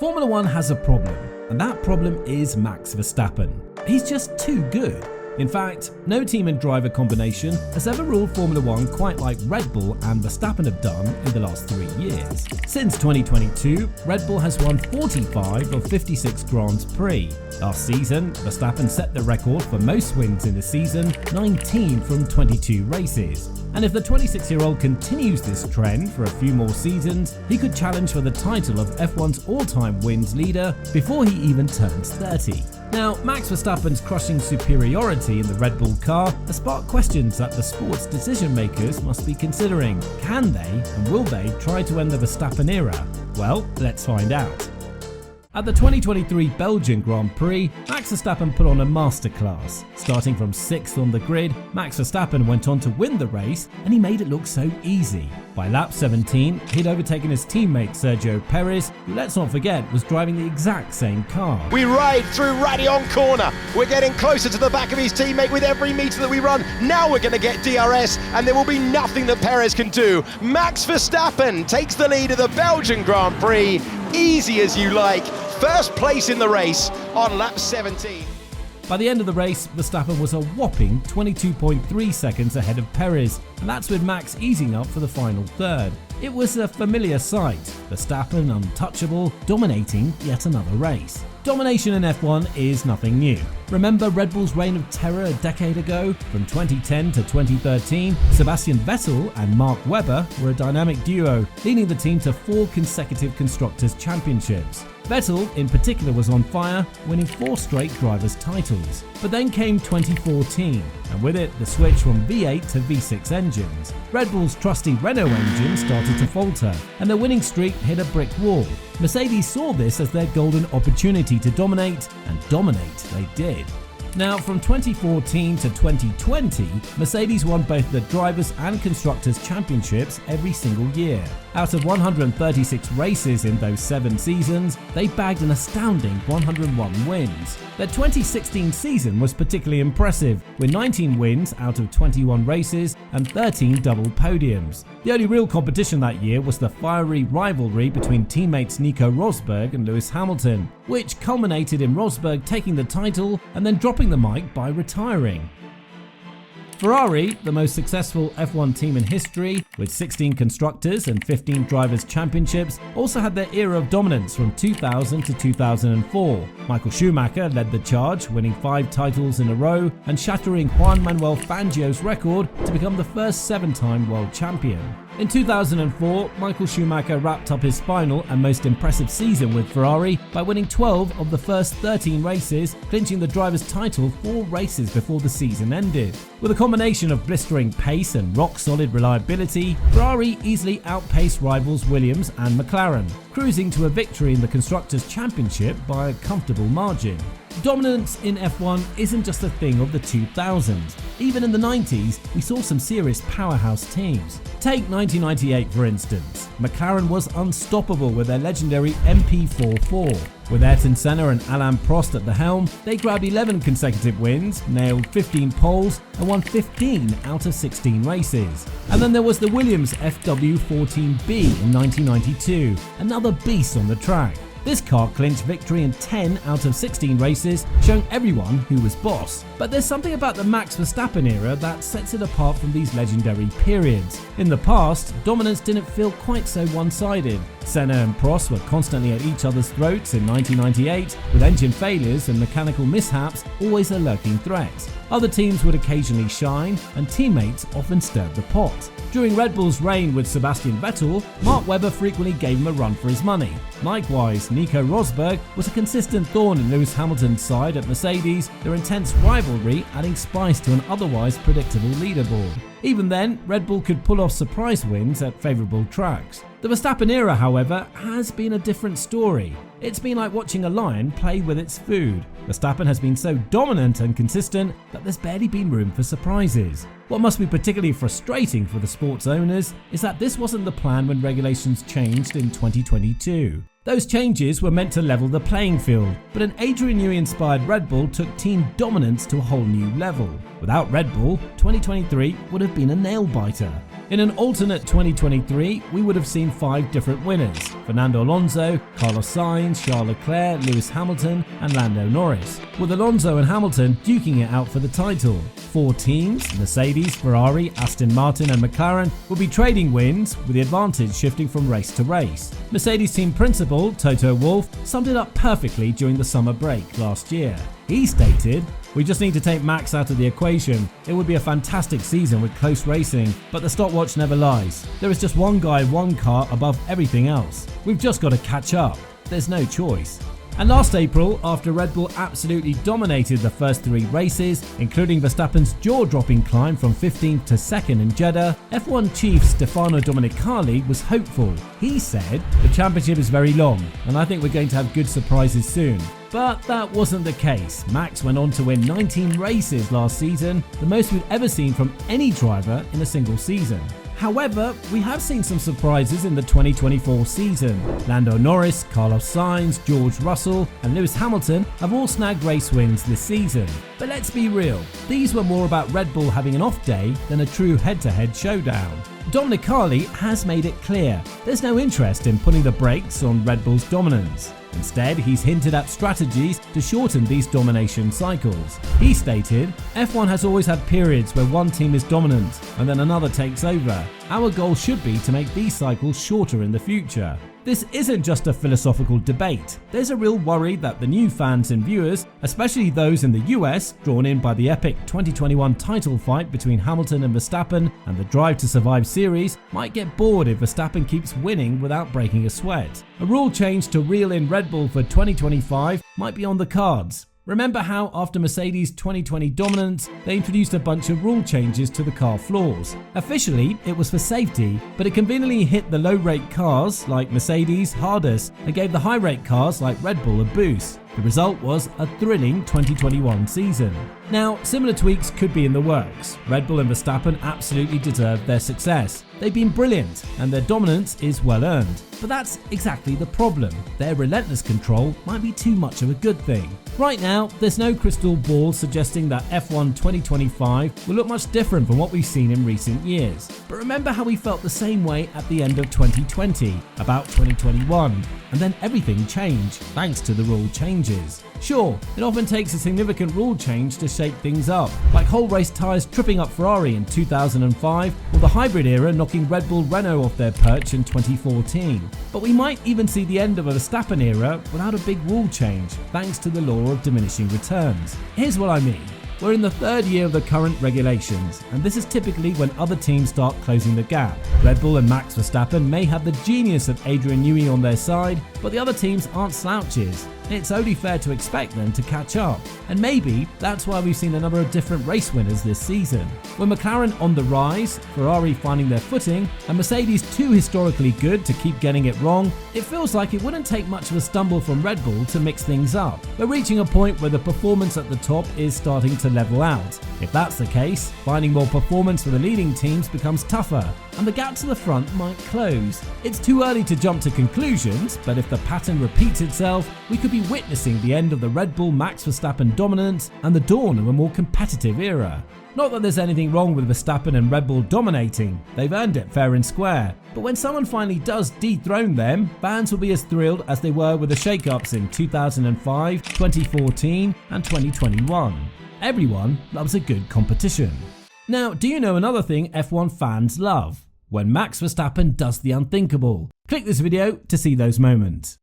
Formula One has a problem, and that problem is Max Verstappen. He's just too good. In fact, no team and driver combination has ever ruled Formula One quite like Red Bull and Verstappen have done in the last 3 years. Since 2022, Red Bull has won 45 of 56 Grands Prix. Last season, Verstappen set the record for most wins in a season, 19 from 22 races. And if the 26-year-old continues this trend for a few more seasons, he could challenge for the title of F1's all-time wins leader before he even turns 30. Now, Max Verstappen's crushing superiority in the Red Bull car has sparked questions that the sport's decision makers must be considering. Can they and will they try to end the Verstappen era? Well, let's find out. At the 2023 Belgian Grand Prix, Max Verstappen put on a masterclass. Starting from 6th on the grid, Max Verstappen went on to win the race, and he made it look so easy. By lap 17, he'd overtaken his teammate Sergio Perez, who, let's not forget, was driving the exact same car. We ride through Radion Corner. We're getting closer to the back of his teammate with every metre that we run. Now we're going to get DRS, and there will be nothing that Perez can do. Max Verstappen takes the lead of the Belgian Grand Prix. Easy as you like. First place in the race on lap 17. By the end of the race, Verstappen was a whopping 22.3 seconds ahead of Perez, and that's with Max easing up for the final third. It was a familiar sight, Verstappen untouchable, dominating yet another race. Domination in F1 is nothing new. Remember Red Bull's reign of terror a decade ago? From 2010 to 2013, Sebastian Vettel and Mark Webber were a dynamic duo, leading the team to 4 consecutive Constructors' Championships. Vettel, in particular, was on fire, winning 4 straight drivers' titles. But then came 2014, and with it, the switch from V8 to V6 engines. Red Bull's trusty Renault engine started to falter, and their winning streak hit a brick wall. Mercedes saw this as their golden opportunity to dominate, and dominate they did. Now, from 2014 to 2020, Mercedes won both the Drivers' and Constructors' Championships every single year. Out of 136 races in those 7 seasons, they bagged an astounding 101 wins. Their 2016 season was particularly impressive, with 19 wins out of 21 races and 13 double podiums. The only real competition that year was the fiery rivalry between teammates Nico Rosberg and Lewis Hamilton, which culminated in Rosberg taking the title and then dropping the mic by retiring. Ferrari, the most successful F1 team in history, with 16 Constructors and 15 Drivers' Championships, also had their era of dominance from 2000 to 2004. Michael Schumacher led the charge, winning 5 titles in a row and shattering Juan Manuel Fangio's record to become the first 7-time world champion. In 2004, Michael Schumacher wrapped up his final and most impressive season with Ferrari by winning 12 of the first 13 races, clinching the driver's title 4 races before the season ended. With a combination of blistering pace and rock-solid reliability, Ferrari easily outpaced rivals Williams and McLaren, cruising to a victory in the Constructors' Championship by a comfortable margin. Dominance in F1 isn't just a thing of the 2000s. Even in the 90s, we saw some serious powerhouse teams. Take 1998 for instance. McLaren was unstoppable with their legendary MP44. With Ayrton Senna and Alain Prost at the helm, they grabbed 11 consecutive wins, nailed 15 poles, and won 15 out of 16 races. And then there was the Williams FW14B in 1992, another beast on the track. This car clinched victory in 10 out of 16 races, showing everyone who was boss. But there's something about the Max Verstappen era that sets it apart from these legendary periods. In the past, dominance didn't feel quite so one-sided. Senna and Prost were constantly at each other's throats in 1998, with engine failures and mechanical mishaps always a lurking threat. Other teams would occasionally shine, and teammates often stirred the pot. During Red Bull's reign with Sebastian Vettel, Mark Webber frequently gave him a run for his money. Likewise, Nico Rosberg was a consistent thorn in Lewis Hamilton's side at Mercedes, their intense rivalry adding spice to an otherwise predictable leaderboard. Even then, Red Bull could pull off surprise wins at favourable tracks. The Verstappen era, however, has been a different story. It's been like watching a lion play with its food. Verstappen has been so dominant and consistent that there's barely been room for surprises. What must be particularly frustrating for the sport's owners is that this wasn't the plan when regulations changed in 2022. Those changes were meant to level the playing field, but an Adrian Newey-inspired Red Bull took team dominance to a whole new level. Without Red Bull, 2023 would have been a nail-biter. In an alternate 2023, we would have seen 5 different winners: Fernando Alonso, Carlos Sainz, Charles Leclerc, Lewis Hamilton and Lando Norris, with Alonso and Hamilton duking it out for the title. 4 teams, Mercedes, Ferrari, Aston Martin and McLaren, will be trading wins, with the advantage shifting from race to race. Mercedes team principal Toto Wolff summed it up perfectly during the summer break last year. He stated, "We just need to take Max out of the equation. It would be a fantastic season with close racing, but the stopwatch never lies. There is just one guy, one car above everything else. We've just got to catch up. There's no choice." And last April, after Red Bull absolutely dominated the first 3 races, including Verstappen's jaw-dropping climb from 15th to 2nd in Jeddah, F1 chief Stefano Domenicali was hopeful. He said, "The championship is very long, and I think we're going to have good surprises soon." But that wasn't the case. Max went on to win 19 races last season, the most we've ever seen from any driver in a single season. However, we have seen some surprises in the 2024 season. Lando Norris, Carlos Sainz, George Russell and Lewis Hamilton have all snagged race wins this season. But let's be real, these were more about Red Bull having an off day than a true head-to-head showdown. Domenicali has made it clear there's no interest in putting the brakes on Red Bull's dominance. Instead, he's hinted at strategies to shorten these domination cycles. He stated, "F1 has always had periods where one team is dominant and then another takes over. Our goal should be to make these cycles shorter in the future." This isn't just a philosophical debate. There's a real worry that the new fans and viewers, especially those in the US, drawn in by the epic 2021 title fight between Hamilton and Verstappen and the Drive to Survive series, might get bored if Verstappen keeps winning without breaking a sweat. A rule change to reel in Red Bull for 2025 might be on the cards. Remember how after Mercedes' 2020 dominance, they introduced a bunch of rule changes to the car floors. Officially, it was for safety, but it conveniently hit the low-rate cars like Mercedes hardest and gave the high-rate cars like Red Bull a boost. The result was a thrilling 2021 season. Now, similar tweaks could be in the works. Red Bull and Verstappen absolutely deserve their success. They've been brilliant and their dominance is well earned. But that's exactly the problem. Their relentless control might be too much of a good thing. Right now, there's no crystal ball suggesting that F1 2025 will look much different from what we've seen in recent years. But remember how we felt the same way at the end of 2020, about 2021, and then everything changed thanks to the rule changes. Sure, it often takes a significant rule change to shake things up, like whole race tyres tripping up Ferrari in 2005 or the hybrid era knocking Red Bull Renault off their perch in 2014. But we might even see the end of a Verstappen era without a big rule change, thanks to the law of diminishing returns. Here's what I mean. We're in the 3rd year of the current regulations, and this is typically when other teams start closing the gap. Red Bull and Max Verstappen may have the genius of Adrian Newey on their side, but the other teams aren't slouches. It's only fair to expect them to catch up. And maybe that's why we've seen a number of different race winners this season. With McLaren on the rise, Ferrari finding their footing, and Mercedes too historically good to keep getting it wrong, it feels like it wouldn't take much of a stumble from Red Bull to mix things up. We're reaching a point where the performance at the top is starting to level out. If that's the case, finding more performance for the leading teams becomes tougher, and the gap to the front might close. It's too early to jump to conclusions, but if the pattern repeats itself, we could be witnessing the end of the Red Bull Max Verstappen dominance and the dawn of a more competitive era. Not that there's anything wrong with Verstappen and Red Bull dominating, they've earned it fair and square, but when someone finally does dethrone them, fans will be as thrilled as they were with the shake-ups in 2005, 2014 and 2021. Everyone loves a good competition. Now, do you know another thing F1 fans love? When Max Verstappen does the unthinkable. Click this video to see those moments.